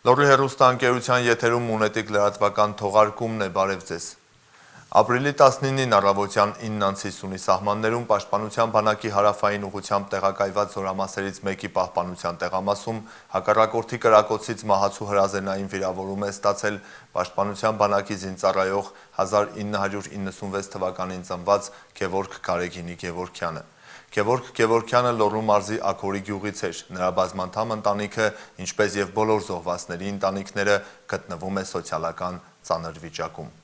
Լոռի հեռուստաընկերության եթերում մունետիկ լրատվական թողարկումն է, բարև ձեզ։ Ապրիլի 19-ին առավոտյան 9:50-ի սահմաններում Պաշտպանության բանակի հարավային ուղղությամբ տեղակայված զորամասերից մեկի պահպանության տեղամասում հակառակորդի կրակոցից մահացու հրազենային վիրավորում է ստացել Պաշտպանության բանակի զինծառայող 1996 թվականին ծնված Գևորգ Գարեգինի Գևորգյանը։ Գևորգ Գևորգյանը Լոռու մարզի Աքորի գյուղից էր, նրա բազմանդամ ընտանիքը, ինչպես եւ բոլոր զոհվածների ընտանիքները, գտնվում է սոցիալական ծանր վիճակում։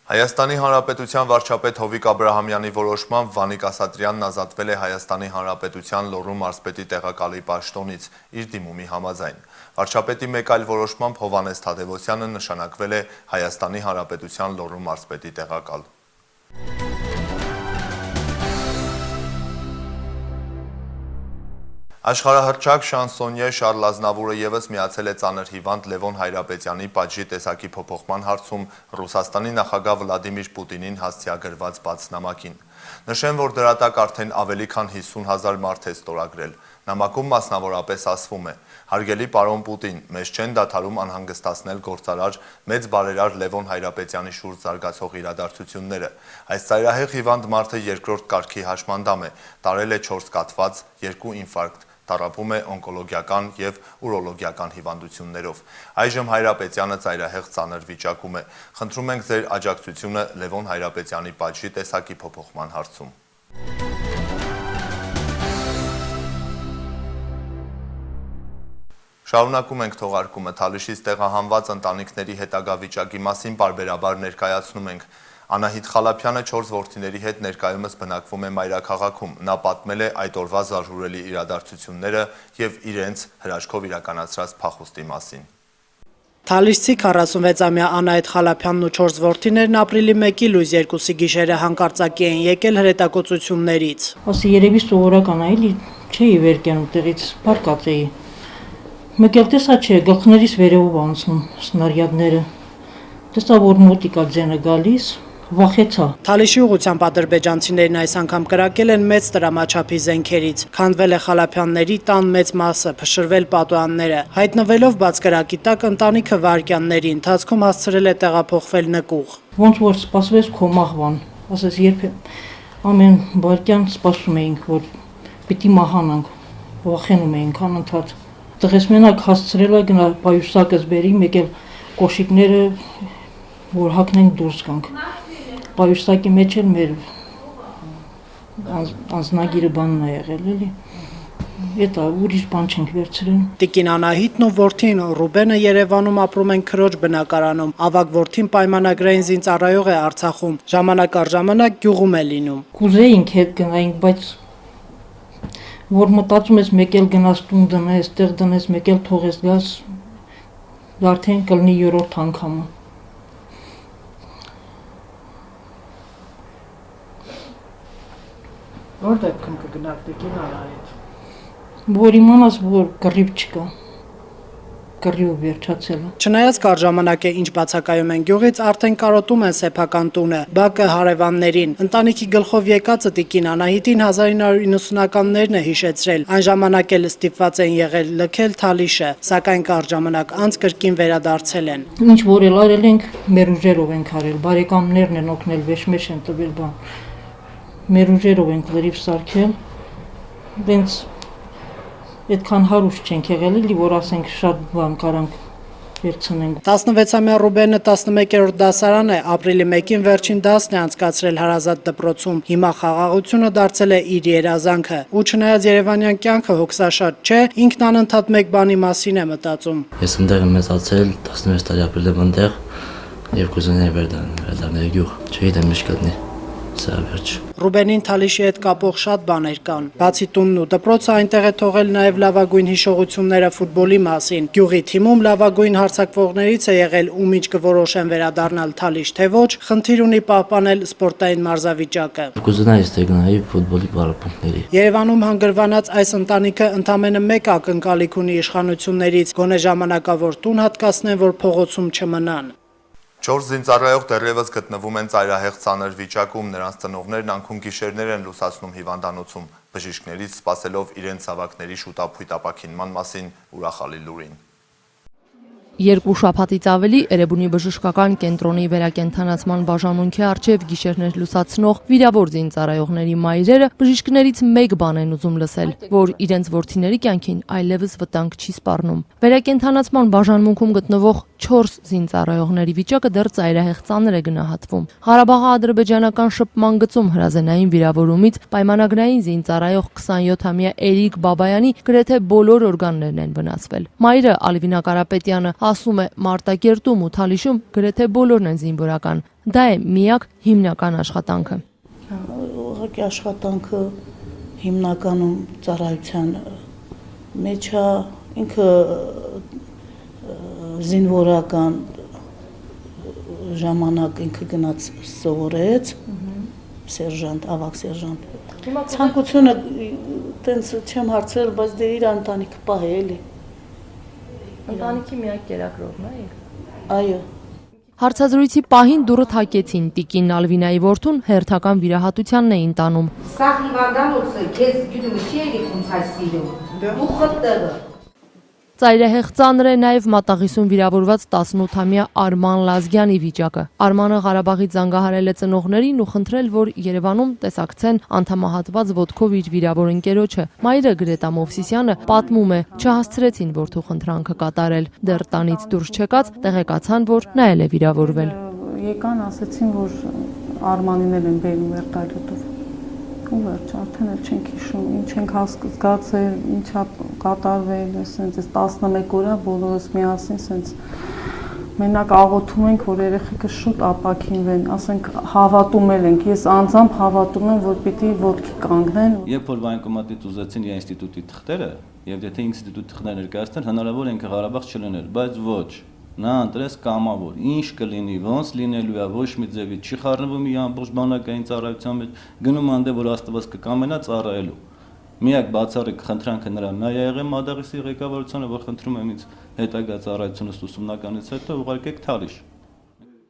Հայաստանի Հանրապետության վարչապետ Հովիկ Աբրահամյանի որոշմամբ Վանիկ Ասատրյանն ազատվել է Հայաստանի Հանրապետության Լոռու մարզպետի տեղակալի պաշտոնից իր դիմումի համաձայն։ Վարչապետի մեկ այլ որոշմամբ Հովհաննես Թադևոսյանը նշանակվել է Հայաստանի Հանրապետության Լոռու մարզպետի տեղակալ։ Աշխարհահռչակ շանսոնյե Շարլ Ազնավուրը ևս միացել է ծանր հիվանդ Լևոն Հայրապետյանի պատժի տեսակի փոփոխման հարցում Ռուսաստանի նախագահ Վլադիմիր Պուտինին հասցեագրված բաց նամակին։ Նշեմ, որ դրա տակ արդեն ավելի քան 50,000 մարդ է ստորագրել։ Նամակում մասնավորապես ասվում է. «Հարգելի պարոն Պուտին, մեզ չեն դադարում անհանգստացնել գործարար մեծ բարերար Լևոն Հայրապետյանի շուրջ զարգացող իրադարձությունները։ Այս ծայրահեղ հիվանդ մարդը երկրորդ կարգի հաշմանդամ է, տարել է 4 կաթված, 2 ինֆարկտ, տառապում է օնկոլոգիական և ուրոլոգիական հիվանդություններով։ Այժմ Հայրապետյանը ծայրահեղ ծանր վիճակում է։ Խնդրում ենք ձեր աջակցությունը Լևոն Հայրապետյանի պատժի տեսակի փոփոխման հարցում»։ Շարունակում ենք թողարկումը։ Թալիշից տեղահանված ընտանիքների հետագա վիճակի մասին պարբերաբար ներկայացնում ենք։ Անահիտ Խալափյանը 4 որդիների հետ ներկայումս բնակվում է մայրաքաղաքում։ Նա պատմել է այդ օրվա զարհուրելի իրադարձությունները և իրենց հրաշքով իրականացրած փախուստի մասին։ Թալիշցի 46-ամյա Անահիտ Խալափյանն ու 4 որդիներն ապրիլի 1-ի լույս 2-ի գիշերը հանկարծակի էին եկել հրետակոծություններից։ Ասի երևի սովորական այլ չէի վերկենում տեղից, բարկած էի։ Մեկ էլ տեսա չէ, գլխներիս վերևով անցնում սնարյադները։ Տեսա, որ մոտիկա ձենը գալիս, վախեցա։ Թալիշի ուղղությամբ ադրբեջանցիներն այս անգամ կրակել են մեծ տրամաչափի զենքերից։ Քանդվել է Խալափյանների տան մեծ մասը, փշրվել պատուհանները։ Հայտնվելով բաց կրակի տակ ընտանիքը վայրկյանների ընթացքում հասցրել է տեղափոխվել նկուղ։ Ոնց որ սպասվեց քո մահվան, ասես երբ ամեն վայրկյան սպասում էինք, որ պիտի մահանանք, վախենում էինք անընդհատ։ Տղես մենակ հասցրել է գնա պայուսակս բերի, մեկ էլ կոշիկները, որ հագնենք դուրս գանք։ Պայուսակի մեջ էլ մեր անձնագիրը բանն է եղել, էլի։ Էտա ուրիշ բան չենք վերցրել։ Տիկին Անահիտն ու որդին Ռուբենը Երևանում ապրում են քրոջ բնակարանում։ Ավագ որդին պայմանագրային զինծառայող է Արցախում։ Ժամանակ առ ժամանակ գյուղում է լինում։ Կուզեինք հետ գնայինք, բայց որ մտածում ես մեկ էլ գնաս տուն դնես, տեղ դնես, մեկ էլ թողես գաս, արդեն կլինի 3-րդ անգամը։ Որտե՞ղ կգնաք տիկին Անահիտ։ Որ իմանաս, որ կռիվ չկա, կռիվը վերջացել է։ Չնայած կար ժամանակ է ինչ բացակայում են գյուղից, արդեն կարոտում են սեփական տունը, բակը հարևաններին։ Ընտանիքի գլխով եկածը տիկին Անահիտին 1990-ականներն է հիշեցրել։ Այն ժամանակ էլ ստիպված են եղել լքել Թալիշը, սակայն կար ժամանակ անց կրկին վերադարձել են։ Ինչ որ էլ արել ենք, մեր ուժերով ենք արել, բարեկամներն են օգնել, վեշմեշ են տվել բան։ Մեր ուժերով ենք լրիվ սարքել, դենց այդքան հարուստ չենք եղել, էլի որ ասենք շատ բան կարանք վերցնենք։ 16-ամյա Ռուբենը 11-րդ դասարան է, ապրիլի 1-ին վերջին դասն է անցկացրել հարազատ դպրոցում։ Հիմա խաղաղությունը դարձել է իր երազանքը։ Ու չնայած երևանյան կյանքը հոգսաշատ չէ, ինքն անընդհատ մեկ բանի մասին է մտածում։ Ես այնտեղ եմ մեծացել, 16 տարի ապրել եմ այնտեղ եւ կուզենայի վերադառնալ գյուղ։ Չգիտեմ ինչ կդնի։ Սա վերջ։ Ռուբենին Թալիշի հետ կապող շատ բաներ կան։ Բացի տունն ու դպրոցը այնտեղ է թողել նաև լավագույն հիշողությունները ֆուտբոլի մասին։ Գյուղի թիմում լավագույն հարձակվողներից է եղել, ում ինչ կորոշեն վերադառնալ Թալիշ թե ոչ, խնդիր ունի պահպանել սպորտային մարզավիճակը։ Կուզենայի ստեգնայի ֆուտբոլի պարապմունքների։ Երևանում հանգրվանած այս ընտանիքը ընդամենը մեկ ակնկալիք ունի իշխանություններից, գոնե ժամանակավոր տուն հատկացնեն, որ փողոցում չմնան։ 4 զինծառայող դեռևս գտնվում են ծայրահեղ ծանր վիճակում, նրանց ծնողներն անքուն գիշերներ են լուսացնում հիվանդանոցում։ Բժիշկներից սպասելով իրենց զավակների շուտապույտ ապաքինման մասին ուրախալի լուրին։ Երկու շաբաթից ավելի Էրեբունի բժշկական կենտրոնի վերակենդանացման բաժանմունքի առջև գիշերներ լուսացնող վիրավոր զինծառայողների մայրերը բժիշկներից մեկ բան են ուզում լսել, որ իրենց որդիների կյանքին այլևս վտանգ չի սպառնում։ Վերակենդանացման բաժանմունքում գտնվող 4 զինծառայողների վիճակը դեռ ծայրահեղ ծանր է գնահատվում։ Ղարաբաղի ադրբեջանական շփման գծում հրազենային վիրավորումից պայմանագրային զինծառայող 27-ամյա Էրիկ Բաբայանի գրեթե բոլոր օրգաններն են վնասվել։ Մայրը Ալվինա Կարապետյանը ասում է, Մարտակերտում ու Թալիշում գրեթե բոլորն են զինվորական։ Դա է միակ հիմնական աշխատանքը։ Ուղղակի աշխատանքը հիմնականում ծառայության մեջ է, ինքը զինվորական ժամանակ ինքը գնաց սովորեց, սերժանտ, ավագ սերժանտ։ Ցանկությունը տենց չեմ հարցրել, բայց դե իր ընտանիքը պահ է էլի։ Ընտանիքի միակ կերակրողն է։ Այո։ Հարցազրույցի պահին դուռը թակեցին, տիկին Ալվինայի որդուն հերթական վիրահատությանն էին տանում։ Սա հիվանդանոցը քեզ գյուդումը չի եկում ցած սիրում։ Դու խտտը։ Ծայրահեղ ծանր է նաև մատաղիսում վիրավորված 18-ամյա Արման Լազգյանի վիճակը։ Արմանը Ղարաբաղից զանգահարել է ծնողներին ու խնդրել, որ Երևանում տեսակցեն անդամահատված ոտքով իր վիրավոր ընկերոջը։ Մայրը Գրետա Մովսիսյանը պատմում է, չհասցրեցին որդու խնդրանքը կատարել։ Դեռ տանից դուրս չեկած տեղեկացան, որ նա էլ է վիրավորվել։ Եկան, ասացին, որ Արմանին էլ են բերում վերտալյոտով։ Ու վերջ, արդեն էլ չենք հիշում, ինչ ենք զգացել, ինչա կատարվել, ասենց 11 օր է բոլորս միասին ասենց մենակ աղոթում ենք, որ երեխեքը շուտ ապաքինվեն, ասենք հավատում ենք, ես անձամբ հավատում եմ, որ պիտի ոտքի կանգնեն։ Երբ որ վայնկոմատից ուզեցին ինստիտուտի թղթերը, եւ եթե ինստիտուտի թղթերը ներկայացնեն, հնարավոր է ինքը Ղարաբաղ չլիներ, բայց ոչ։ Նա ընտրեց կամավոր, ինչ կլինի, ոնց լինելու է, ոչ մի ձևի չի խառնվում մի ամբողջ բանակային ծառայության մեջ, գնում անդե որ Աստված կկամենա ծառայելու։ Միակ բացառիկ խնդրանքը նրան նա եղել Մադաղիսի ղեկավարությանը, որ խնդրում եմ ինձ հետագա ծառայությունս ուսումնականից հետո ուղարկեք Թալիշ։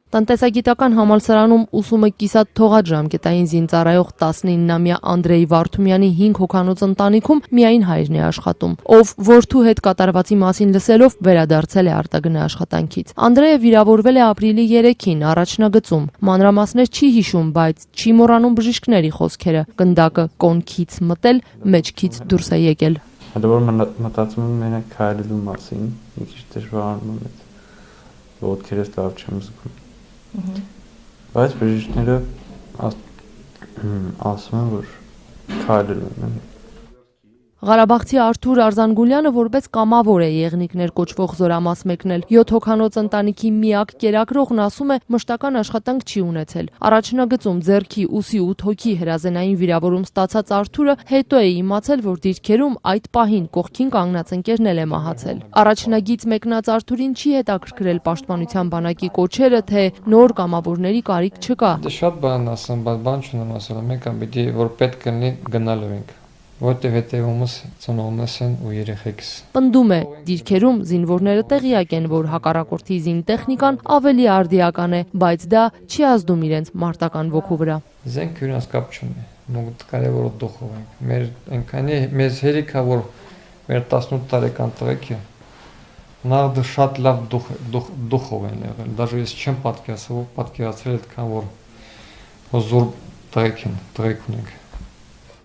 Տնտեսագիտական համալսարանում ուսումը կիսատ թողած ժամկետային զինծառայող 19-ամյա Անդրեյ Վարդումյանի 5 հոգանոց ընտանիքում միայն հայրն է աշխատում, ով որդու հետ կատարվածի մասին լսելով վերադարձել է արտագնա աշխատանքից։ Անդրեյը վիրավորվել է ապրիլի 3-ին առաջնագծում։ Մանրամասներ չի հիշում, բայց չի մոռանում բժիշկների խոսքերը։ Գնդակը կոնքից մտել, մեջքից դուրս է եկել։ Հələ որ մտածում եմ մենակ քայլելու մասին, մի քիչ դժվարանում է։ Ոտքերս լավ չեմ զգում։ Բայց բժիշկները ասում են, որ քայլելու եմ։ Ղարաբաղցի Արթուր Արզանգուլյանը որպես կամավոր է եղնիկներ կոչվող զորամաս մեկնել։ 7 հոգանոց ընտանիքի միակ կերակրողն ասում է, մշտական աշխատանք չի ունեցել։ Առաջնագծում ձեռքի, ուսի ու թոքի հրազենային վիրավորում ստացած Արթուրը հետո է իմացել, որ դիրքերում այդ պահին կողքին կանգնած ընկերն էլ է մահացել։ Առաջնագից մեկնած Արթուրին չի հետաքրքրել պաշտպանության բանակի կոչերը, թե նոր կամավորների կարիք չկա։ Դե շատ բան ասեմ, բայց բան չունեմ ասել, մեկը պիտի որ պետք կլինի գնալու ենք։ Որտեվ հետևումս ծնողներս են ու երեխեքս։ Պնդում է, դիրքերում զինվորները տեղյակ են, որ հակառակորդի զինտեխնիկան ավելի արդիական է, բայց դա չի ազդում իրենց մարտական ոգու վրա։ Զենք իրենց կապ չունի, մենք կարևոր դուխով ենք։ Մեր այնքանի մեզ հերիքա որ մեր 18 տարեկան տղեկ է։ Նա շատ լավ դուխով են եղել, դաժե ես չեմ պատկերացրել այդքան որ զոր տղեկ ունենք։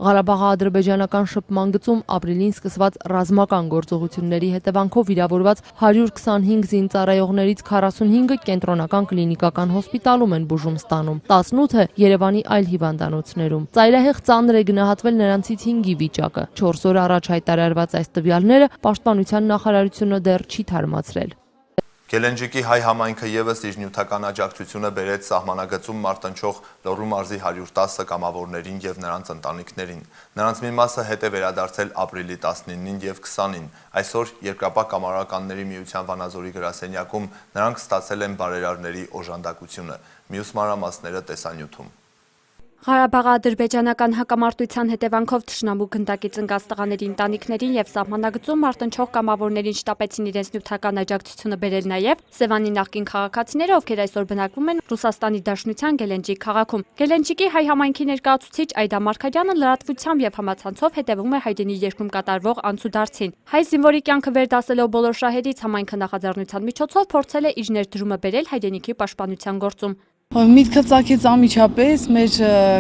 Ղարաբաղի ադրբեջանական շփման գծում ապրիլին սկսված ռազմական գործողությունների հետևանքով վիրավորված 125 զինծառայողներից 45-ը կենտրոնական կլինիկական հոսպիտալում են բուժում ստանում, 18-ը Երևանի այլ հիվանդանոցներում։ Ծայրահեղ ծանր է գնահատվել նրանցից 5-ի վիճակը։ 4 օր առաջ հայտարարված այս տվյալները Պաշտպանության նախարարությունը դեռ չի թարմացրել։ Գելենջիկի հայ համայնքը ևս իր նյութական աջակցությունը բերեց սահմանագծում մարտնչող Լոռու մարզի 110 կամավորներին եւ նրանց ընտանիքներին։ Նրանց մի մասը հետ է վերադարձել ապրիլի 19-ին եւ 20-ին։ Այսօր Երկրապահ կամավորականների միության Վանաձորի գրասենյակում նրանք ստացել են բարերարների օժանդակությունը։ Մյուս մանրամասները տեսանյութում։ Ղարաբաղ-ադրբեջանական հակամարտության հետևանքով թշնամու գնդակից ընկած տղաների ընտանիքներին եւ սահմանագծում մարտնչող կամավորներին շտապեցին իրենց նյութական աջակցությունը բերել նաեւ Սևանի նախկին քաղաքացիները, ովքեր այսօր բնակվում են Ռուսաստանի Դաշնության Գելենջիկ քաղաքում։ Գելենջիկի հայ համայնքի ներկայացուցիչ Այդա Մարգարյանը լրատվությամբ եւ համացանցով հետևում է Հայդենի երկրում կատարվող անցուդարձին։ Հայ զինվորի կյանքը վերդասելով բոլոր շահերից համայնքը նախաձեռնության միջոցով փորձել է իր ներդրումը բերել Հայդենիքի պաշտպանության գործում։ Միտքը ծագեց անմիջապես մեր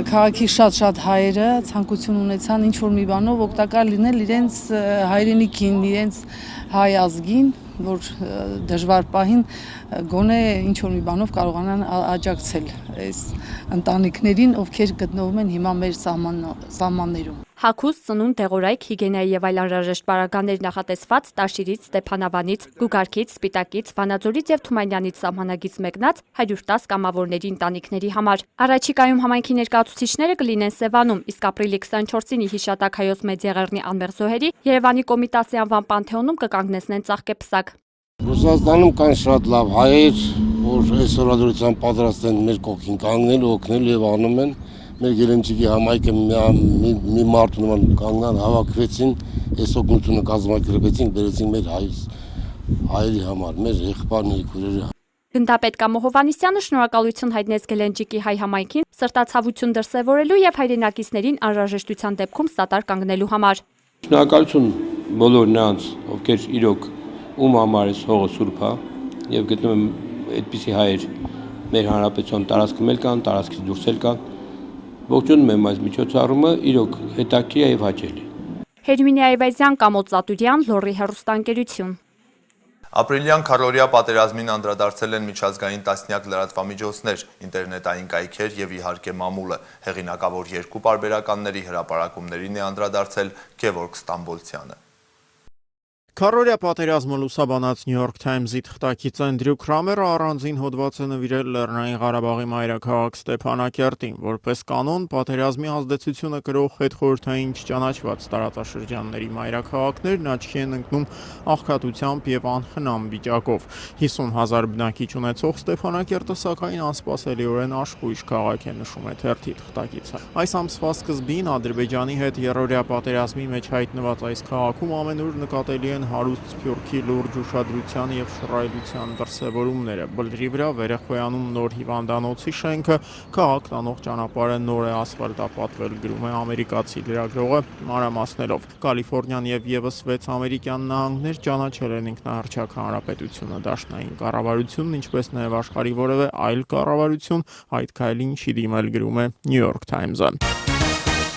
քաղաքի շատ հայերը ցանկություն ունեցան ինչ որ մի բանով օգտակար լինել իրենց հայրենիքին, իրենց հայ ազգին, որ դժվար պահին գոնե ինչ որ մի բանով կարողանան աջակցել այս ընտանիքներին, ովքեր գտնվում են հիմա մեր սահմաններում։ Հագուստ, սնունդ, դեղորայք, հիգիենայի եւ այլ անհրաժեշտ պարագաներ նախատեսված Տաշիրից, Ստեփանավանից, Գուգարքից, Սպիտակից, Վանաձորից եւ Թումանյանից սահմանագից մեկնած 110 կամավորների ընտանիքների համար։ Առաջիկայում համայնքի ներկայացուցիչները կլինեն Սևանում, իսկ ապրիլի 24-ին հիշատակ հայոց մեծ եղեռնի անմեղ զոհերի Երևանի Կոմիտասի անվան պանթեոնում կկանգնեցնեն ծաղկեպսակ։ Ռուսաստանում կան շատ լավ հայեր, որ այս օրադրությամբ պատրաստ են մեր կողքին կանգնել, օգնել եւ անում են։ Մեր Գելենջիկի համայնքը մի մարդ նման կանգնան, հավաքվեցին, այս օգնությունը կազմակերպեցին, բերեցին մեր հայերի համար, մեր եղբայրների քույրերի։ Գնդապետ Կամո Հովհաննիսյանը շնորհակալություն հայտնեց Գելենջիկի հայ համայնքին սրտացավություն դրսևորելու եւ հայրենակիցներին անհրաժեշտության դեպքում սատար կանգնելու համար։ Շնորհակալություն բոլոր նրանց, ովքեր իրոք ում համար է հողը սուրբ է եւ գտնում եմ այդպիսի հայեր մեր հանրապետության տարածքում էլ կան, տարածքից դուրս էլ կան։ Ողջունում եմ այս միջոցառումը, իրոք հետաքրքիր է եւ հաճելի։ Հերմինե Այվազյան, Կամոլ Ծատուրյան, Լոռի հեռուստաընկերություն։ Ապրիլյան քառօրյա պատերազմին անդրադարձել են միջազգային տասնյակ լրատվամիջոցներ, ինտերնետային կայքեր եւ իհարկե մամուլը։ Հեղինակավոր երկու պարբերականների հրապարակումներին է անդրադարձել Գևորգ Ստամբոլցյանը։ Քառօրյա պատերազմը լուսաբանած New York Times-ի թղթակից Էնդրյու Քրամերը առանձին հոդված է նվիրել Լեռնային Ղարաբաղի մայրաքաղաք Ստեփանակերտին, որպես կանոն պատերազմի ազդեցությունը կրող հետխորհրդային չճանաչված տարածաշրջանների մայրաքաղաքներն աչքի են ընկնում աղքատությամբ եւ անխնամ վիճակով։ 50,000 բնակիչ ունեցող Ստեփանակերտը սակայն անսպասելիորեն աշխույժ քաղաք է, նշում է թերթի թղթակիցը։ Այս ամսվա սկզբին Ադրբեջանի հետ երրորդյա պատերազմի մեջ հայտնված այս քաղաքում ամենուր նկատելի են հարուստ սփյուռքի լուրջ ուշադրության եւ շռայլության դրսեւորումները։ Բլրի վրա վերախոյանում նոր հիվանդանոցի շենքը, քաղաք տանող ճանապարհը նոր է ասֆալտապատվել, գրում է ամերիկացի լրագրողը մանրամասներով։ Կալիֆոռնիան եւ եւս 6 ամերիկյան նահանգներ ճանաչել են ինքնահռչակ հանրապետությունը, դաշնային կառավարությունն, ինչպես նաեւ աշխարհի որևէ այլ կառավարություն այդ քայլին չի դիմել, գրում է New York Times-ը։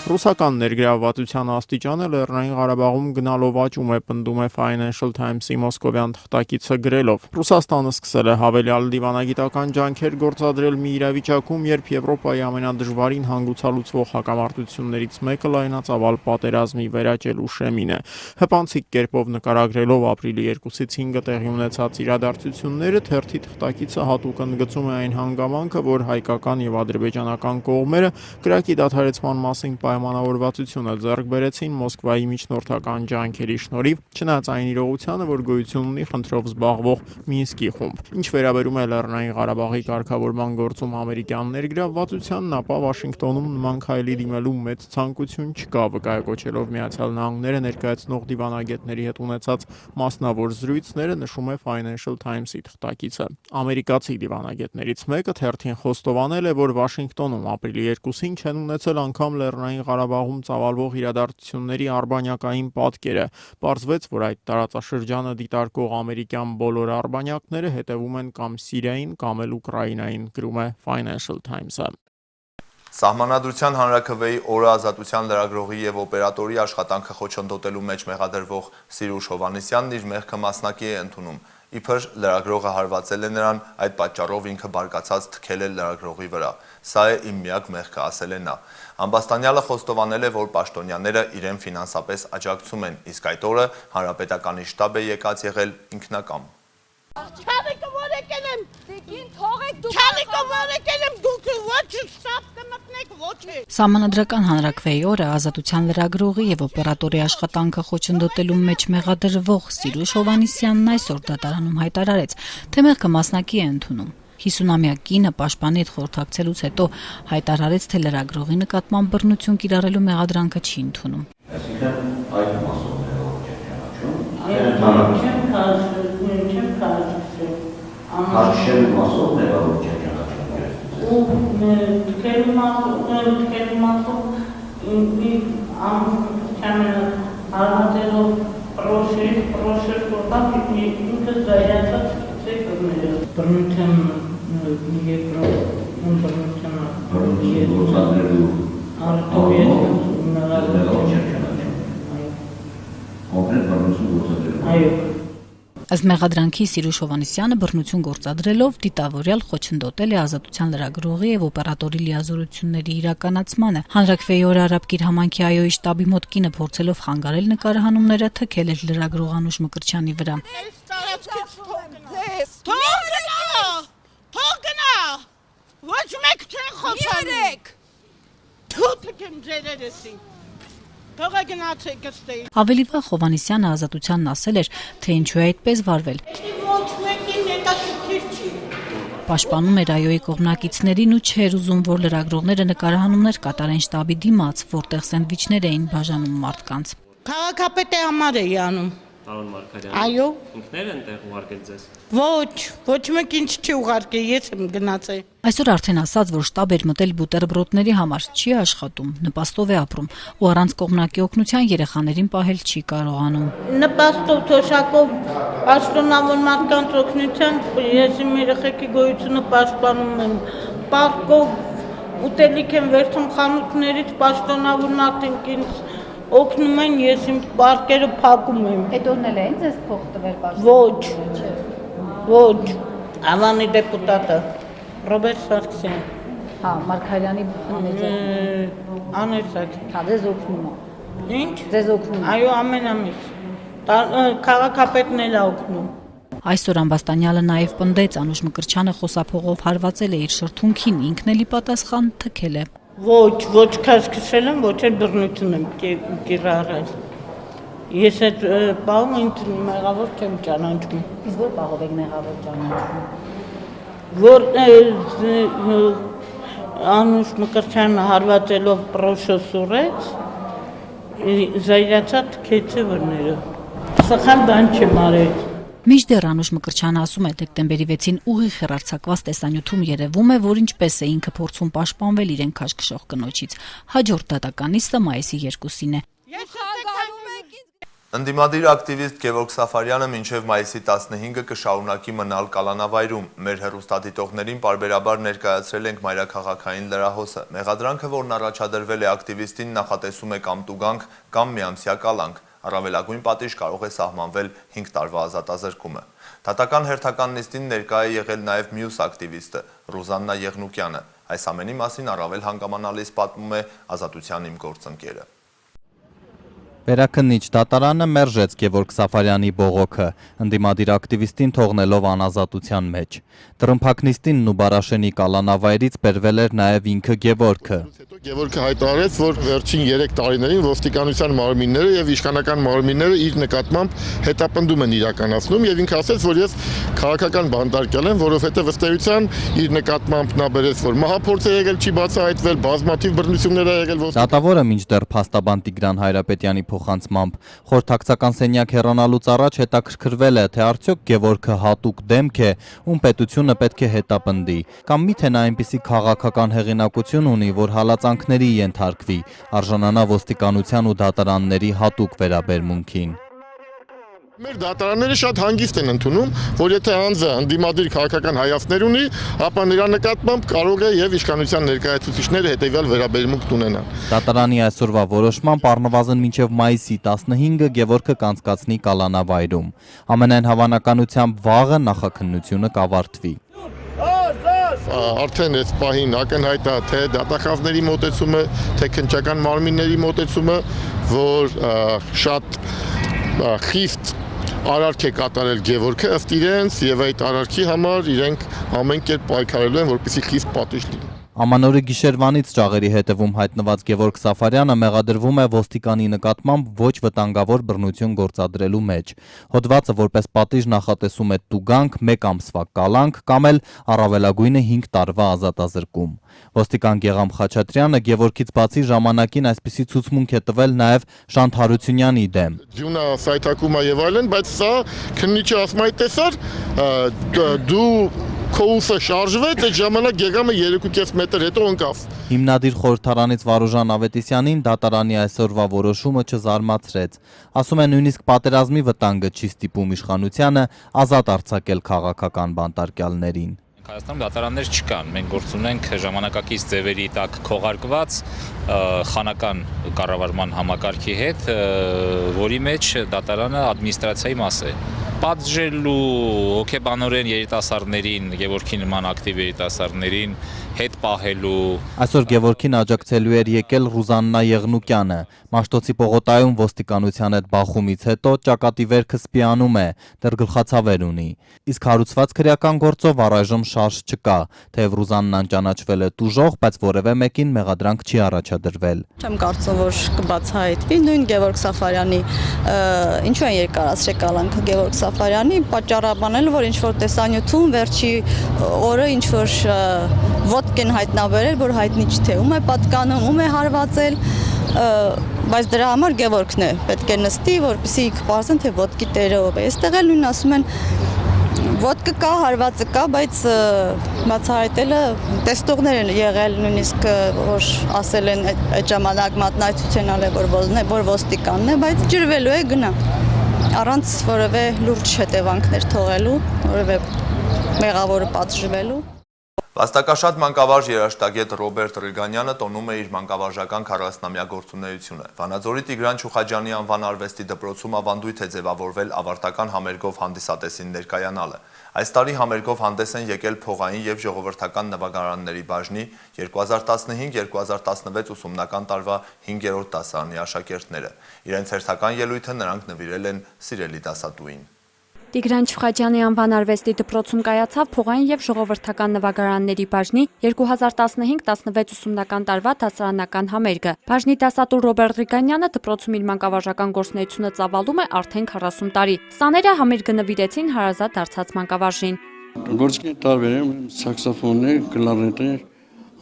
Ռուսական ներգրավվածության աստիճանը Լեռնային Ղարաբաղում գնալով աճում է, պնդում է Financial Times-ի մոսկովյան թղթակիցը գրելով. Ռուսաստանը սկսել է հավելյալ դիվանագիտական ջանքեր գործադրել մի իրավիճակում, երբ Եվրոպայի ամենադժվարին հանգուցալուծվող հակամարտություններից մեկը լայնածավալ պատերազմի վերաճելու շեմին է։ Հպանցիկ կերպով նկարագրելով ապրիլի 2-ից 5-ը տեղի ունեցած իրադարձությունները, թերթի թղթակիցը հատուկ ընդգծում է այն հանգամանքը, որ հայկական եւ ադրբեջանական կողմերը կրակի դադարեցման մասին պայմանավորվածությունը ձեռք բերեցին Մոսկվայի միջնորդական ջանքերի շնորհիվ, չնայած այն իրողությանը, որ գոյություն ունի խնդրով զբաղվող Մինսկի խումբ։ Ինչ վերաբերում է Լեռնային Ղարաբաղի կարգավորման գործում ամերիկյան ներգրավվածությանն, ապա Վաշինգտոնում նման քայլի դիմելու մեծ ցանկություն չկա, վկայակոչելով Միացյալ Նահանգները ներկայացնող դիվանագետների հետ ունեցած մասնավոր զրույցները, նշում է Financial Times-ի թղթակիցը։ Ամերիկացի դիվանագետներից մեկը թերթին խոստովանել է, որ Վաշինգտոնում ապրիլի 2-ին չեն ունեցել անգամ Լեռնային Ղարաբաղում ծավալվող իրադարձությունների արբանյակային պատկերը։ Պարզվեց, որ այդ տարածաշրջանը դիտարկող ամերիկյան բոլոր արբանյակները հետևում են կամ Սիրիային, կամ էլ Ուկրաինային, գրում է Financial Times-ը։ Սահմանադրության հանրաքվեի օրը ազատության լրագրողի եւ օպերատորի աշխատանքը խոչընդոտելու մեջ մեղադրվող Սիրուշ Հովհաննիսյանն իր մեղքը մասնակի է ընդունում։ Իբր լրագրողը հարվածել է նրան, այդ պատճառով ինքը բարկացած թքել է լրագրողի վրա։ Սա է իմ միակ մեղքը, ասել է նա։ Ամբաստանյալը խոստովանել է, որ պաշտոնյաները իրեն ֆինանսապես աջակցում են, իսկ այդ օրը հանրապետականի շտաբ է եկած եղել ինքնակամ։ Չարիկը որ եկել եմ, դեկին թողեք դուք, չարիկը որ եկել եմ դուք, ոչ շտաբ կմտնեք, ոչ է։ Սահմանադրական հանրաքվեի օրը ազատության լրագրողի եւ օպերատորի աշխատանքը խոչընդոտելու մեջ մեղադրվող Սիրուշ Հովհաննիսյանն այսօր դատարանում հայտարարեց, թե մեղքը մասնակի է ընդունում։ 50-ամյա կինը պաշտպանի հետ խորհրդակցելուց հետո հայտարարեց, թե լրագրողի նկատմամբ բռնություն կիրառելու մեղադրանքը չի ընդունում։ Այսինքն այդ մասով է որ Հարշելու մասով մեղավոր չեն Ըստ մեղադրանքի Սիրուշ Հովհաննիսյանը բռնություն գործադրելով դիտավորյալ խոչընդոտել է ազատության լրագրողի եւ օպերատորի լիազորությունների իրականացմանը։ Հանրաքվեի օրը Արաբկիր համայնքի այոյի շտաբի մոտ կինը փորձելով խանգարել նկարահանումները թքել էր լրագրող Անուշ Մկրտչյանի վրա։ Թող գնա։ Ոչ մեկ չեն խոսում։ Թութ եմ ձերերեսի։ Թողա գնացեք ստեի։ Ավելի վաղ Հովհաննիսյանը ազատությանն ասել էր, թե ինչու է այդպես վարվել։ Ոչ մեկին հետաքրքիր չի։ Պաշտպանում էր այոյի կողմնակիցներին ու չէր ուզում, որ լրագրողները նկարահանումներ կատարեն շտաբի դիմաց, որտեղ սենդվիչներ էին բաժանում մարդկանց։ Քաղաքապետի համար էի անում։ Պարոն Մարգարյան։ Այո։ Ինքներն են տեղ ուղարկել ձեզ։ Ոչ մեկ ինձ չի ուղարկել, ես եմ գնացել։ Այսօր արդեն ասաց, որ շտաբ էր մտել բուտերբրոդների համար, չի աշխատում, նպաստով է ապրում ու առանց կողմնակի օգնության երեխաներին պահել չի կարողանում։ Նպաստով, թոշակով, պաշտոնավոր մարդկանց օգնության ես իմ երեխեքի գոյությունը պաշտպանում եմ։ Պարկով ուտելիք եմ վերցում խանութներից, պաշտոնավոր մարդիկ ինձ օգնում են, ես իմ պարկերը փակում եմ։ Հետոնել են ձեզ փող տվել Ոչ, Ավանի դեպուտատը, Ռոբերտ Սարգսյան։ Հա, Մարգարյանի Աներսակ։ Հա, ձեզ օգնում է։ Ինչ? Ձեզ օգնում է։ Այո, ամեն ամիս։ Քաղաքապետն էլ է օգնում։ Այսօր Ամբաստանյալը նաև պնդեց, Անուշ Մկրտչյանը խոսափողով հարվածել է իր շրթունքին, ինքն էլի պատասխան թքել է։ Ոչ քաշքշել եմ, ոչ էլ բռնություն եմ կիրառել։ Ես այդ պահում ինձ մեղավոր չեմ ճանաչում։ Իսկ որ պահով եք մեղավոր ճանաչում։ Որ Անուշ Մկրտչյանը հարվածելով պրոշո սուրեց, զայրացած քեցը վրները։ Սխալ բան չեմ արել։ Մինչդեռ Անուշ Մկրտչյանը ասում է, դեկտեմբերի 6-ին ուղիղ հեռարձակված տեսանյութում երևում է, որ ինչպես է ինքը փորձում պաշտպանվել իրեն քաշքշող կնոջից։ Հաջորդ դատականիստը մայիսի 2-ին է։ Ընդդիմադիր ակտիվիստ Գևորգ Սաֆարյանը մինչև մայիսի 15-ը կշարունակի մնալ կալանավայրում։ Մեր հեռուստադիտողներին պարբերաբար ներկայացրել ենք մայրաքաղաքային լրահոսը։ Մեղադրանքը, որն առաջադրվել է ակտիվիստին, նախատեսում է կամ տուգանք, կամ միամսյա կալանք։ Առավելագույն պատիժ կարող է սահմանվել 5 տարվա ազատազրկումը։ Դատական հերթական նիստին ներկայ է եղել նաև մյուս ակտիվիստը Ռուզաննա Եղնուկյանը։ Այս ամենի մասին առավել հանգամանալից պատմում է Ազատության իմ գործընկերը։ Վերաքննիչ դատարանը մերժեց Գևորգ Սաֆարյանի բողոքը, ընդդիմադիր ակտիվիստին թողնելով անազատության մեջ։ Տրմփակնիստին ու Բարաշենի կալանավայրից բերվել էր նաև ինքը Գևորգը։ Գևորգը հայտարարեց, որ վերջին 3 տարիներին ոստիկանության մարմինները եւ իշխանական մարմինները իր նկատմամբ հետապնդում են իրականացնում եւ ինքը ասաց, որ ես քաղաքական բանտարկյալ եմ, որովհետեւ ըստ էության իր նկատմամբ նա բերեց, որ մահափորձ է եղել, չի բացահայտվել, բազմաթիվ բռնություններ է եղել։ Դատավորը մինչդեռ փաստաբան Տիգրան Հայրապետյանի փոխանցմամբ խորհրդակցական սենյակ հեռանալուց առաջ հետաքրքրվել է, թե արդյոք Գևորգը հատուկ դեմք է, ում պետությունը պետք է հետապնդի, կամ միթե նա այնպիսի քաղաքական հեղինակություն ունի, որ հալածանքների ենթարկվի, արժանանա ոստիկանության ու դատարանների հատուկ վերաբերմունքին։ Մեր դատարանները շատ հանգիստ են ընդունում, որ եթե անձը ընդդիմադիր քաղաքական հայացքներ ունի, ապա նրա նկատմամբ կարող է եւ իշխանության ներկայացուցիչները հետեւյալ վերաբերմունք ունենան։ Դատարանի այսօրվա որոշմամբ առնվազն մինչև մայիսի 15-ը Գևորգը կանցկացնի կալանավայրում։ Ամենայն հավանականությամբ վաղը նախաքննությունը կավարտվի։ Արդեն այս պահին ակնհայտ է թե դատախազների մոտեցումը, թե քննչական մարմինների մոտեցումը, որ շատ խիստ արարք է կատարել Գևորգը ըստ իրենց եւ այդ արարքի համար իրենք ամեն կերպ պայքարելու են, որպեսզի խիստ պատիժ լինի։ Ամանորի գիշերվանից ճաղերի հետևում հայտնված Գևորգ Սաֆարյանը մեղադրվում է ոստիկանի նկատմամբ ոչ վտանգավոր բռնություն գործադրելու մեջ։ Հոդվածը որպես պատիժ նախատեսում է տուգանք, 1 ամսվա կալանք կամ էլ առավելագույնը 5 տարվա ազատազրկում։ Ոստիկան Գեգամ Խաչատրյանը Գևորգից բացի ժամանակին այսպիսի ցուցմունք է տվել նաև Շանթ Հարությունյանի դեմ։ Ձյունա սայթակում է եւ այլն, բայց սա քննիչը ասում է տեսար, դու Քոուսը շարժվեց, այդ ժամանակ Գեգամը 3.5 մետր հետո ընկավ։ Հիմնադիր խորհրդարանից Վարուժան Ավետիսյանին դատարանի այսօրվա որոշումը չզարմացրեց։ Ասում է նույնիսկ պատերազմի վտանգը չի ստիպում իշխանությանը ազատ արձակել քաղաքական բանտարկյալներին։ Հայաստանում դատարաններ չկան, մենք գործ ունենք ժամանակակից ձևերի տակ քողարկված խանական կառավարման համակարգի հետ, որի մեջ դատարանը ադմինիստրացիայի մաս է։ Պատժելու հոգեբանորեն երիտասարդներին, Գևորգի նման ակտիվ երիտասարդներին հետ պահելու։ Այսօր Գևորգին աջակցելու էր եկել Ռուզաննա Եղնուկյանը։ Մաշտոցի պողոտայում ոստիկանության հետ բախումից հետո ճակատի վերքը սպիանում է, դեռ գլխացավեր ունի։ Իսկ հարուցված քրեական գործով առայժմ շարժ չկա, թեև Ռուզաննան ճանաչվել է տուժող, բայց որևէ մեկին մեղադրանք չի առաջադրվել։ Չեմ կարծում, որ կբացահայտվի նույն Գևորգ Սաֆարյանի, ինչու են երկարացրել կալանքը Գևորգ Սաֆարյանի, պատճառաբանել, որ ինչ-որ տեսանյութում վերջի օրը ինչ-որ ոտք են հայտնաբերել, որ հայտնի չի թե ում է պատկանում, ում է հարվածել, բայց դրա համար Գևորգն է պետք է նստի, որպեսզի կպարզեն, թե ոտքի տերը ով է։ Այստեղ էլ նույն ասում են, ոտքը կա, հարվածը կա, բայց բացահայտելը տեստողներ են եղել, նույնիսկ որ ասել են այդ ժամանակ մատնացություն ալել, որ ոստիկանն է, բայց ջրվելու է գնա, առանց որևէ լուրջ հետևանքներ թողելու, որևէ մեղավորը պատժվելու։ Վաստակաշատ մանկավարժ երաժշտագետ Ռոբերտ Ռիգանյանը տոնում է իր մանկավարժական 40-ամյա գործունեությունը։ Վանաձորի Տիգրան Չուխաջյանի անվան արվեստի դպրոցում ավանդույթ է ձևավորվել ավարտական համերգով հանդիսատեսին ներկայանալը։ Այս տարի համերգով հանդես են եկել փողային եւ ժողովրդական նվագարանների բաժնի 2015-2016 ուսումնական տարվա 5-րդ դասարանի աշակերտները։ Իրենց հերթական ելույթը նրանք նվիրել են սիրելի դասատուին։ Տիգրան Չուխաջյանի անվան արվեստի դպրոցում կայացավ փողային եւ ժողովրդական նվագարանների բաժնի 2015-16 ուսումնական տարվա դասարանական համերգը։ Բաժնի դասատու Ռոբերտ Ռիգանյանը դպրոցում իր մանկավարժական գործունեությունը ծավալում է արդեն 40 տարի։ Սաները համերգը նվիրեցին հարազատ դարձած մանկավարժին։ Գործիքներ տարբեր են, սաքսոֆոններ, կլարնետներ,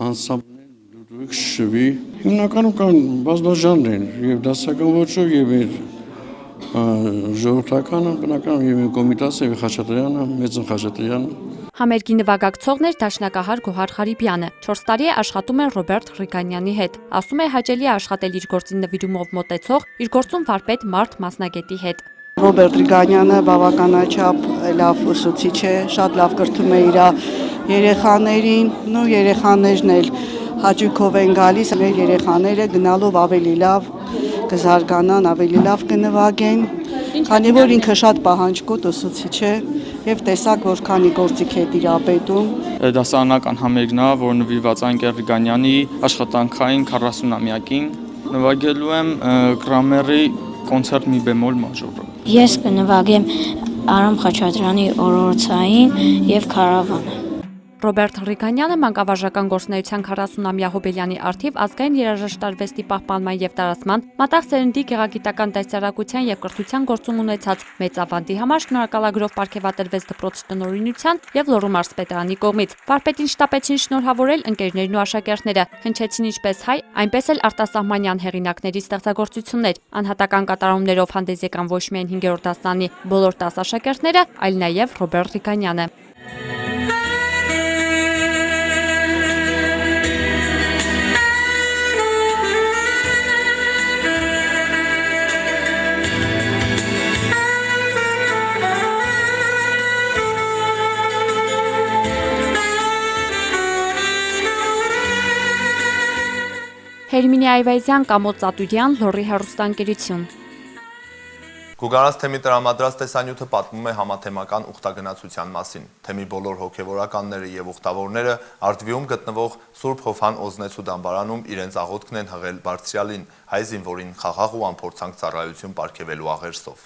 անսամբլներ, դուդուկ, շվի։ Հիմնականում կան բազմաժանր են, եւ դասական ոճով եւ ժողովրդականը, բնական եւ կոմիտասը, եւ Խաչատրյանը, Մեծն Խաչատրյանը։ Համերգի նվագակցողներ դաշնակահար Գոհար Ղարիբյանը 4 տարի է աշխատում է Ռոբերտ Ռիգանյանի հետ։ Ասում է հաճելի է աշխատել իր գործին նվիրումով մոտեցող, իր գործում վարպետ մարդ մասնագետի հետ։ Ռոբերտ Ռիգանյանը բավականաչափ լավ ուսուցիչ է, շատ լավ կրթում է իր երեխաներին, ու երեխաներն էլ հաճույքով են գալիս, մեր երեխաները գնալով ավելի լավ կզարգանան, ավելի լավ կնվագեն, քանի որ ինքը շատ պահանջկոտ ուսուցիչ է եւ տեսակ որքանի գործիք է տիրապետում։ Դասարանական համերգն է, որ նվիրված է Անկեր Ռիգանյանի աշխատանքային 40-ամյակին։ Նվագելու եմ Կրամերի կոնցերտ մի բեմոլ մաժորը։ Ես կնվագեմ Արամ Խաչատրյանի օրորոցային եւ Քարավանը։ Ռոբերտ Ռիգանյանը մանկավարժական գործունեության 40-ամյա հոբելյանի առթիվ ազգային երաժշտարվեստի պահպանման եւ տարածման, մատաղ սերնդի գեղագիտական դասյարակության եւ կրթության գործում ունեցած մեծ ավանդի համար շնորհակալագրով պարգևատրվեց դպրոցի տնօրինության եւ Լոռու մարզպետարանի կողմից։ Վարպետին շտապեցին շնորհավորել ընկերներն ու աշակերտները, հնչեցին ինչպես հայ, այնպես էլ արտասահմանյան հեղինակների ստեղծագործություններ։ Անհատական կատարումներով հանդես եկան ոչ միայն 5-րդ դասարանի բոլոր 10 աշակերտները, այլ նաեւ Ռոբերտ Ռիգանյանը։ Հերմինե Այվազյան, Կամոտ Ծատուրյան, Լոռի հեռուստաընկերություն։ Գուգարանց թեմի տրամադրած տեսանյութը պատմում է համաթեմական ուխտագնացության մասին։ Թեմի բոլոր հոգևորականները եւ ուխտավորները Արդվիում գտնվող Սուրբ Հովհան Օզնեցու դամբարանում իրենց աղոթքն են հղել Բարձրյալին, հայ զինվորին խաղաղ ու անփորձանք ծառայություն պարգևելու աղերսով։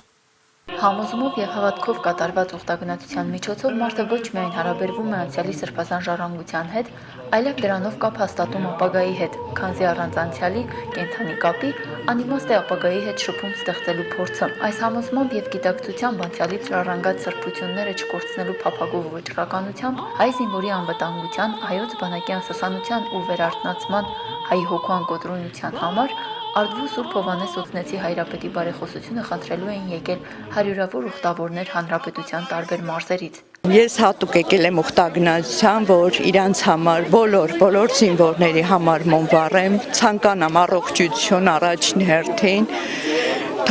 Համոզումով եւ հավատքով կատարված ուխտագնացության միջոցով մարդը ոչ միայն հարաբերվում է անցյալի սրբազան ժառանգության հետ, այլև դրանով կապ հաստատում ապագայի հետ, քանզի առանց անցյալի կենդանի կապի անիմաստ է ապագայի հետ շփում ստեղծելու փորձը։ Այս համոզմամբ եւ գիտակցությամբ անցյալից ժառանգած սրբությունները չկորցնելու փափագով վճռականությամբ հայ զինվորի անվտանգության, հայոց բանակի անսասանության ու վերարթնացման, հայ հոգու անկոտրունության համար Արդվու Սուրբ Հովհաննես Օծնեցի հայրապետի բարեխոսությունը խնդրելու էին եկել հարյուրավոր ուխտավորներ հանրապետության տարբեր մարզերից։ Ես հատուկ եկել եմ ուխտագնացության, որ իրանց համար բոլոր զինվորների համար մոնվառեմ, ցանկանամ առողջություն առաջին հերթին,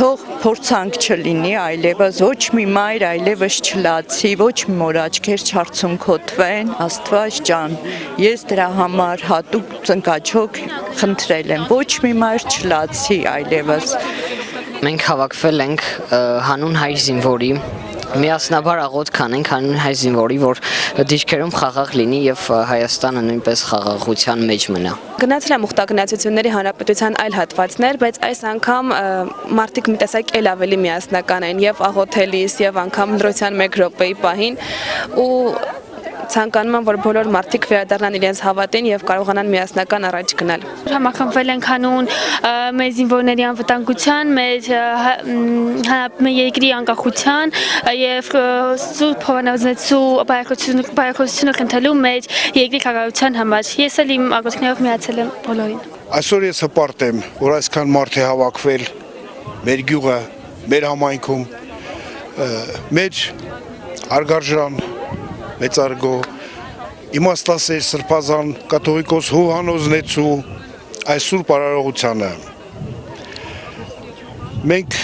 թող փորձանք չլինի այլևս, ոչ մի մայր այլևս չլացի, ոչ մի մոր աչքեր չարցունքոթվեն, Աստված ջան, ես դրա համար հատուկ ծնկաչոք խնդրել եմ, ոչ մի մայր չլացի այլևս։ Մենք հավաքվել ենք հանուն հայ զինվորի, միասնաբար աղոթք անենք հանուն հայ զինվորի, որ դիրքերում խաղաղ լինի եւ Հայաստանը նույնպես խաղաղության մեջ մնա։ Գնացել եմ ուխտագնացությունների հանրապետության այլ հատվածներ, բայց այս անգամ մարդիկ մի տեսակ էլ ավելի միասնական են եւ աղոթելիս եւ անգամ դրության 1 րոպեի պահին ու ցանկանում եմ, որ բոլոր մարդիկ վերադառնան իրենց հավատին եւ կարողանան միասնական առաջ գնալ։ Համախմբվել ենք հանուն մեր զինվորների անվտանգության, մեր երկրի անկախության եւ Սուրբ Հովհաննեսու բարեխոսությունը խնդրելու մեր երկրի քաղաքացիության համար։ Ես էլ իմ աղոթքներով միացել եմ բոլորին։ Այսօր ես հպարտ եմ, որ այսքան մարդ է հավաքվել մեր գյուղը, մեր համայնքում, մեր արգարժան մեծարգո իմաստասեր սրբազան կաթողիկոս Հովհաննես Օծնեցու այս սուրբ արարողությանը։ Մենք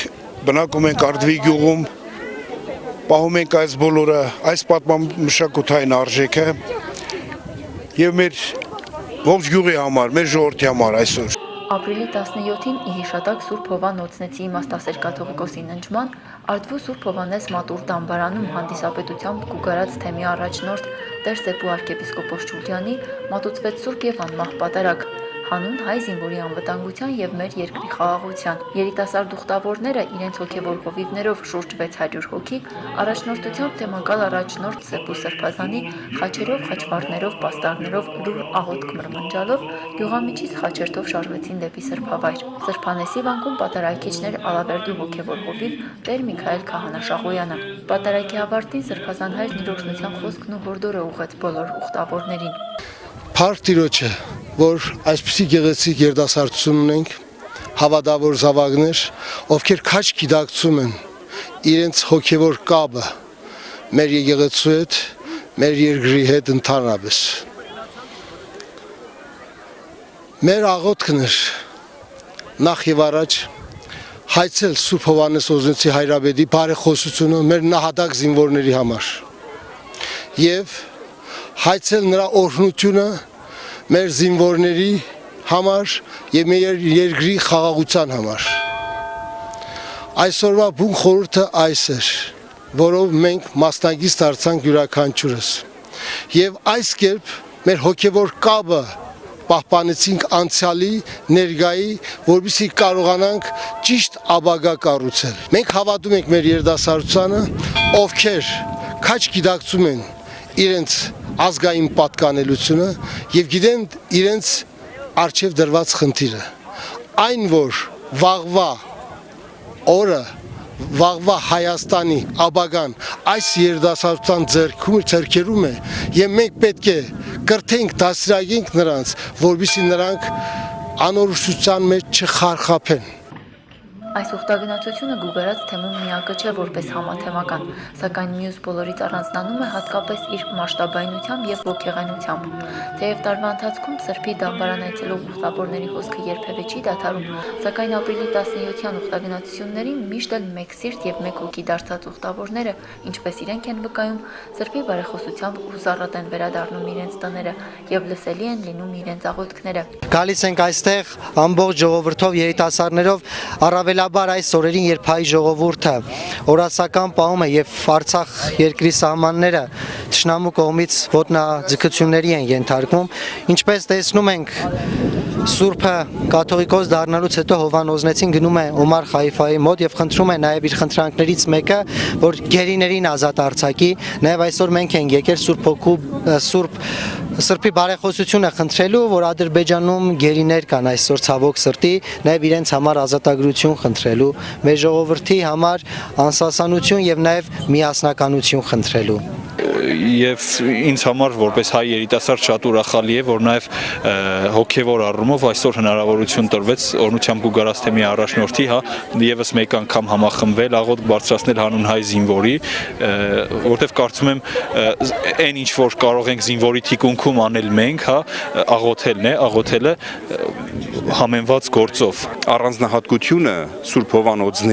բնակում ենք Արդվի գյուղում, պահում ենք այս բոլորը, այս պատմամշակութային արժեքը եւ մեր ողջ գյուղի համար, մեր ժողովրդի համար այսօր։ Ապրիլի 17-ին ի հիշատակ Սուրբ Հովհան Օծնեցի իմաստասեր կաթողիկոսի ննջման Արդվու Սուրբ Հովհաննես Մատուռ դամբարանում հանդիսապետությամբ կուգարած թեմի առաջնորդ Տեր Սեպու arczepiskopos Ջուլիանի մատուցվեց Սուրբ եւ անմահ պատարագ հանուն հայ զինվորի անվտանգության եւ մեր երկրի խաղաղության։ Երիտասարդ ուխտավորները իրենց հոգեվոր հովիվներով շուրջ 600 հոգի առաջնորդությամբ թեմակալ առաջնորդ Սեպու Սրբազանի խաչերով, խաչվառներով, պաստառներով, լուր աղոթք մրմնջալով գյուղամիջից խաչերթով շարժվեցին դեպի Սրբավայր։ Սրբանեսի վանքում պատարագիչներ Ալավերդու հոգեվոր հովիվ Տեր Միքայել Քահանաշաղոյանը։ Պատարագի ավարտին Սրբազան հայրն իր օրհնության խոսքն ու հորդորը ուղղեց բոլոր ուխտավորներին։ Փառք Տիրոջը, որ այսպիսի գեղեցիկ երդասարտություն ունենք, հավատավոր զավակներ, ովքեր քաչ գիտակցում են իրենց հոգևոր կապը մեր եկեղեցու հետ, մեր երկրի հետ ընդհանրապես։ Մեր աղոթքն էր նախ եւ առաջ հայցել Սուրբ Հովհաննես Օծնեցի հայրապետի բարեխոսությունը մեր նահատակ զինվորների համար եւ հայցել նրա օրհնությունը մեր զինվորների համար եւ մեր երկրի խաղաղության համար։ Այսօրվա բուն խորհուրդը այս էր, որով մենք մասնագիտ դարձանք յուրաքանչյուրս եւ այս կերպ մեր հոգեվոր կապը պահպանեցինք անցյալի, ներկայի, որպեսզի կարողանանք ճիշտ ապագա կառուցել։ Մենք հավատում ենք մեր երդասարտությանը, ովքեր քաչ գիտակցում են իրենց ազգային պատկանելությունը եւ գիտեն իրենց արժեվ դրված խնդիրը այն որ վաղվա օրը վաղվա Հայաստանի ապագան այս երդասարտության ձեռքերում է եւ մենք պետք է կրթենք դասիրակենք նրանց որովհետեւ նրանք անորոշության մեջ չխարխափեն։ Այս ուխտագնացությունը գուգարած թեմում միակը չէ որպես համաթեմական, սակայն մյուս բոլորից առանձնանում է հատկապես իր մասշտաբայնությամբ եւ ոգեղենությամբ։ Թեև տարվա ընթացքում Սրբի դամբարան այցելող ուխտավորների հոսքը երբևէ չի դադարում, սակայն ապրիլի 17-յան ուխտագնացություններին միշտ էլ մեկ սիրտ եւ մեկ հոգի դարձած ուխտավորները, ինչպես իրենք են վկայում, Սրբի բարեխոսությամբ ու զառատ են վերադառնում իրենց տները եւ լսելի են լինում իրենց աղոթքները։ Գալիս ենք այստեղ ամբողջ ժողովրդով երիտասարդներով առավել այս օրերին, երբ հայ ժողովուրդը օրասական պահում է եւ Արցախ երկրի սահմանները թշնամու կողմից ոտնաձգությունների են ենթարկվում, ինչպես տեսնում ենք Սուրբը կաթողիկոս դառնալուց հետո Հովանոզնեցին գնում է Օմար Խայֆայի մոտ եւ խնդրում է նաեւ իր խնդրանքներից մեկը, որ գերիներին ազատ արձակի, նաեւ այսօր մենք ենք եկել Սուրբ Հոգու Սրբի բարեխոսությունը խնդրելու, որ Ադրբեջանում գերիներ կան այսօր ցավոք սրտի, նաեւ իրենց համար ազատագրություն խնդրելու, մեր ժողովրդի համար անսասանություն եւ նաեւ միասնականություն խնդրելու։ Եվ ինձ համար որպես հայ երիտասարդ շատ ուրախալի է, որ նաև հոգևոր առումով այսօր հնարավորություն տրվեց օրնությամբ Գուգարաց թեմի առաջնորդի, եւս մեկ անգամ համախմբվել, աղոթք բարձրացնել հանուն հայ զինվորի, որտեղ կարծում եմ այն ինչ որ կարող ենք զինվորի թիկունքում անել մենք, աղոթելն է, աղոթելը համեմված գործով։ Առանձնահատկությունը Սուրբ Հովանոց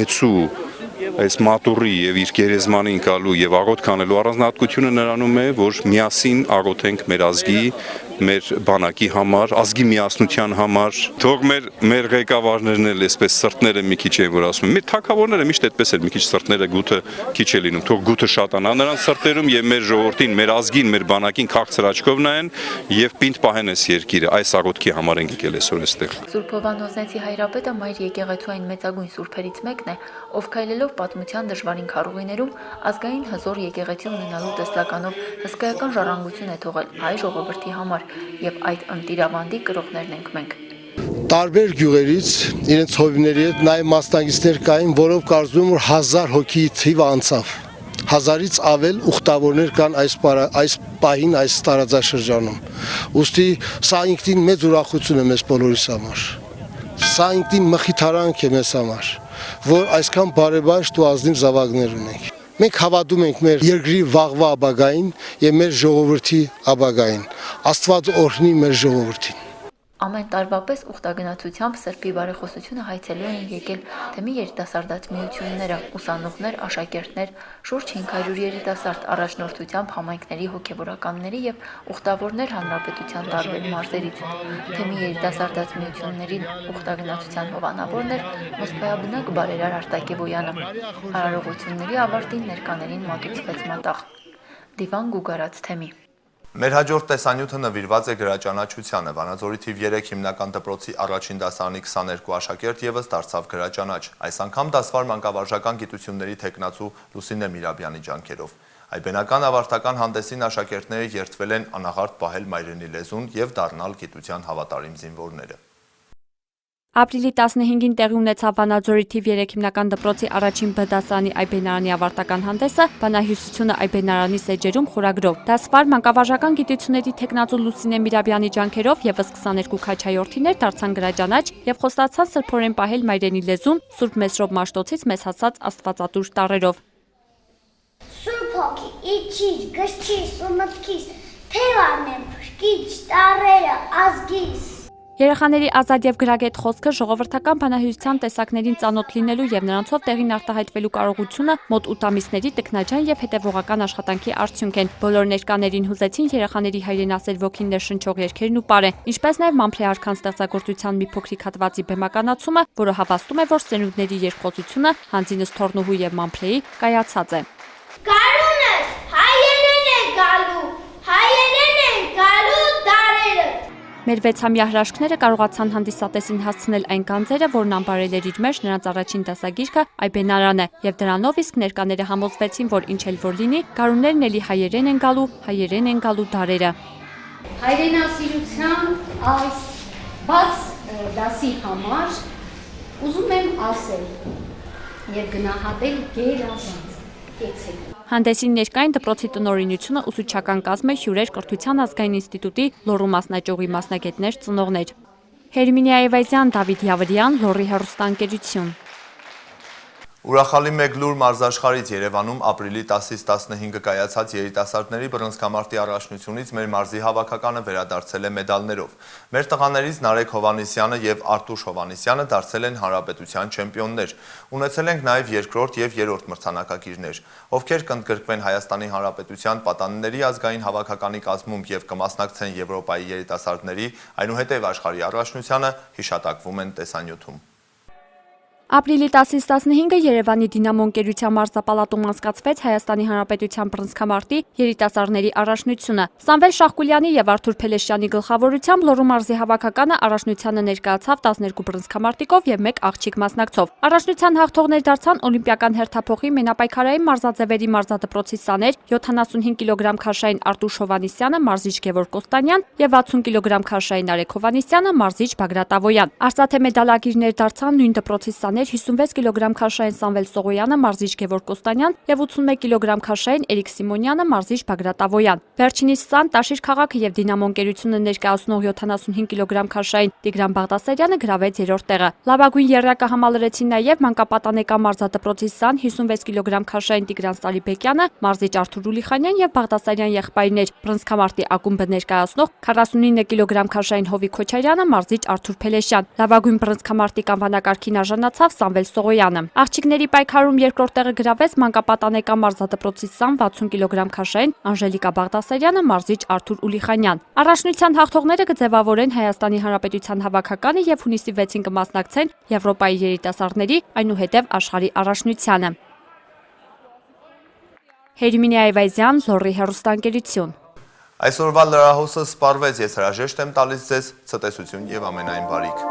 այս մատուրի եւ իր գերեզմանին գալու եւ աղոթք անելու առանձնահատկությունը նրանում է, որ միասին աղոթենք մեր ազգի, մեր բանակի համար, ազգի միասնության համար, թող մեր ղեկավարներն էլ այսպես սրտները մի քիչ են որ ասում են, մեր թագավորները միշտ այդպես էլ մի քիչ սրտները գութը քիչ է լինում, թող գութը շատանա նրանց սրտերում եւ մեր ժողովրդին, մեր ազգին, մեր բանակին քաղցր աչքով նայեն եւ պինդ պահեն այս երկիրը, այս աղոթքի համար ենք եկել այսօր այստեղ։ Սուրբ Հովանոզնեցի հայրապետը մայր եկեղեցու այն մեծագույն սուրբերից մեկն է, ով քայլելով պատմության դժվարին քարուղիներում ազգային հզոր եկեղեցի ունենալու տեսլականով հսկայական ժառանգություն է թողել հայ ժողովրդի համար եւ այդ ընտիրավանդի կրողներն ենք մենք։ Տարբեր գյուղերից իրենց հովիների հետ նաև մասնագետներ կային, որով կարծում որ 1000 հոգի թիվը անցավ։ 1000-ից ավել ուխտավորներ կան այս պահին այս տարածաշրջանում։ Ուստի սա ինքնին մեծ ուրախություն է մեզ բոլորիս համար։ Սա ինքնին մխիթարանք է մեզ համար, որ այսքան բարեբաշտ ու ազնիվ զավակներ ունենք։ Մենք հավատում ենք մեր երկրի վաղվա ապագային եւ մեր ժողովրդի ապագային։ Աստված օրհնի մեր ժողովրդին։ Ամեն տարվա պես ուխտագնացությամբ Սրբի բարեխոսությունը հայցելու են եկել թեմի երիտասարդաց միությունները, ուսանողներ, աշակերտներ, շուրջ 500 երիտասարդ առաջնորդությամբ համայնքների հոգևորականների եւ ուխտավորներ հանրապետության տարբեր մարզերից։ Թեմի երիտասարդաց միությունների ուխտագնացության հովանավորն էր Մոսկվայաբնակ բարերար Արտակ Էվոյանը։ Արարողությունների ավարտին ներկաներին մատուցվեց մատաղ։ Դիվան Գուգարաց թեմի։ Մեր հաջորդ տեսանյութը նվիրված է գրաճանաչությանը։ Վանաձորի թիվ 3 հիմնական դպրոցի առաջին դասարանի 22 աշակերտ եւս դարձավ գրաճանաչ։ Այս անգամ դասվար մանկավարժական գիտությունների թեկնածու Լուսինե Միրաբյանի ջանքերով։ Այբենական ավարտական հանդեսին աշակերտները երդվել են անաղարտ պահել մայրենի լեզուն եւ դառնալ գիտության հավատարիմ զինվորները։ Ապրիլի 15-ին տեղի ունեցավ Վանաձորի թիվ 3 հիմնական դպրոցի առաջին Բ դասարանի Այբենարանի ավարտական հանդեսը բանահյուսությունը Այբենարանի սեջերում խորագրով։ Դասվար մանկավարժական գիտությունների թեկնածու Լուսինե Միրաբյանի ջանքերով եւս 22 քաչայորդիներ դարձան գրաճանաչ եւ խոստացան սրբորեն պահել մայրենի լեզուն Սուրբ Մեսրոպ Մաշտոցից մեզ հասած աստվածատուր տառերով։ Սուրբ հոգի, իջիր, գրչիս ու մտքիս, թևանեմ փրկիչ տառերը ազգիս։ Երեխաների ազատ եւ գրագետ խոսքը ժողովրդական բանահյուսության տեսակներին ծանոթ լինելու եւ նրանցով տեղին արտահայտվելու կարողությունը մոտ 8 ամիսների տքնաջան եւ հետեւողական աշխատանքի արդյունք են։ Բոլոր ներկաներին հուզեցին երեխաների հայրենասեր ոգին ներշնչող երգերն ու պարը, ինչպես նաեւ Մամփլի արքան ստեղծագործության մի փոքրիկ հատվածի բեմականացումը, որը հավաստում է, որ սերունդների երկխոսությունը Հանձինս Թորնուհու եւ Մամփլեի կայացած է։ Գարունը հայերեն է գալու, հայերեն են գալու դարերը։ Մեր 6-ամյա հրաշքները կարողացան հանդիսատեսին հասցնել այն գանձերը, որն անբարել էր իր մեջ նրանց առաջին դասագիրքը Այբենարանը, եւ դրանով իսկ ներկաները համոզվեցին, որ ինչ էլ որ լինի, գարուններն էլի հայերեն են գալու դարերը։ Հայրենասիրության այս բաց դասի համար ուզում եմ ասել եւ գնահատել գերազանց։ Հանդեսին ներկային դպրոցի տնօրինությունը ուսուցչական կազմը հյուրեր Կրթության ազգային ինստիտուտի Լոռու մասնաճյուղի մասնագետներ ծնողներ։ Հերմինե Այվազյան, Դավիթ Յավրյան, Լոռի հեռուստաընկերություն։ Ուրախալի մեկ լուր մարզաշխարհից Երևանում ապրիլի 10-ից 15-ը կայացած երիտասարդների բռնցքամարտի առաջնությունից մեր մարզի հավաքականը վերադարձել է մեդալներով։ Մեր տղաներից Նարեկ Հովանեսյանը եւ Արտուշ Հովանեսյանը դարձել են հանրապետության չեմպիոններ։ Ունեցել ենք նաեւ երկրորդ եւ երրորդ մրցանակակիրներ, ովքեր կընդգրկվեն Հայաստանի Հանրապետության պատանիների ազգային հավաքականի կազմում եւ կմասնակցեն Եվրոպայի երիտասարդների, այնուհետեւ աշխարհի առաջնությանը, հիշատակվում են տեսանյութում։ Ապրիլի 10-ից 15-ը Երևանի Դինամո ընկերության մարզապալատում անցկացվեց Հայաստանի Հանրապետության բռնցքամարտի երիտասարդների առաջնությունը։ Սամվել Շախկուլյանի եւ Արթուր Փելեշյանի գլխավորությամբ Լոռու մարզի հավաքականը առաջնությանը ներկայացավ 12 բռնցքամարտիկով եւ 1 աղջիկ մասնակցով։ Առաջնության հաղթողներ դարձան օլիմպիական հերթափոխի մենապայքարային մարզաձևերի մարզադպրոցի սաներ 75 կիլոգրամ քաշային Արտուշ Հովանիսյանը, մարզիչ Գևորգ Կոստանյան եւ 60 կիլոգրամ քաշային Արեգ Հովանիսյանը, մարզիչ Բագրատ Ավոյան։ Արծաթե մեդալակիրներ դարձան նույն դպրոցի սաներ 56 կիլոգրամ քաշային Սամվել Սողոյանը, մարզիչ Գևորգ Կոստանյան եւ 81 կիլոգրամ քաշային Էրիկ Սիմոնյանը, մարզիչ Բագրատ Ավոյան։ Վերջինիս սան Տաշիր քաղաքը եւ Դինամո ընկերությունը ներկայացնող 75 կիլոգրամ քաշային Տիգրան Բաղդասարյանը գրավեց երրորդ տեղը։ Լավագույն եռյակը համալրեցին նաեւ մանկապատանեկան մարզադպրոցի սան 56 կիլոգրամ քաշային Տիգրան Սալիբեկյանը, մարզիչ Արթուր Ուլիխանյան եւ Բաղդասարյան եղբայրներ։ Բռնցքամարտի ակումբը ներկայացնող 49 կիլոգրամ քաշային Հովիկ Քոչարյանը, մարզիչ Արթուր Փելեշյան։ Լավագույն բռնցքամարտի անվանակարգին արժանացավ Սամվել Սողոյանը։ Աղջիկների պայքարում երկրորդ տեղը գրավեց մանկապատանեկան մարզադպրոցի սան 60 կիլոգրամ քաշային Անժելիկա Բաղդասարյանը, մարզիչ Արթուր Ուլիխանյան։ Առաջնության հաղթողները կձևավորեն Հայաստանի Հանրապետության հավաքականը եւ հունիսի 6-ին կմասնակցեն Եվրոպայի երիտասարդների, այնուհետև աշխարհի առաջնությանը։ Հերմինե Այվազյան, Լոռի հեռուստաընկերություն։ Այսօրվա լրահոսը սպառվեց, ես հրաժեշտ եմ տալիս ձեզ, ցտեսություն եւ ամենայն բարիք։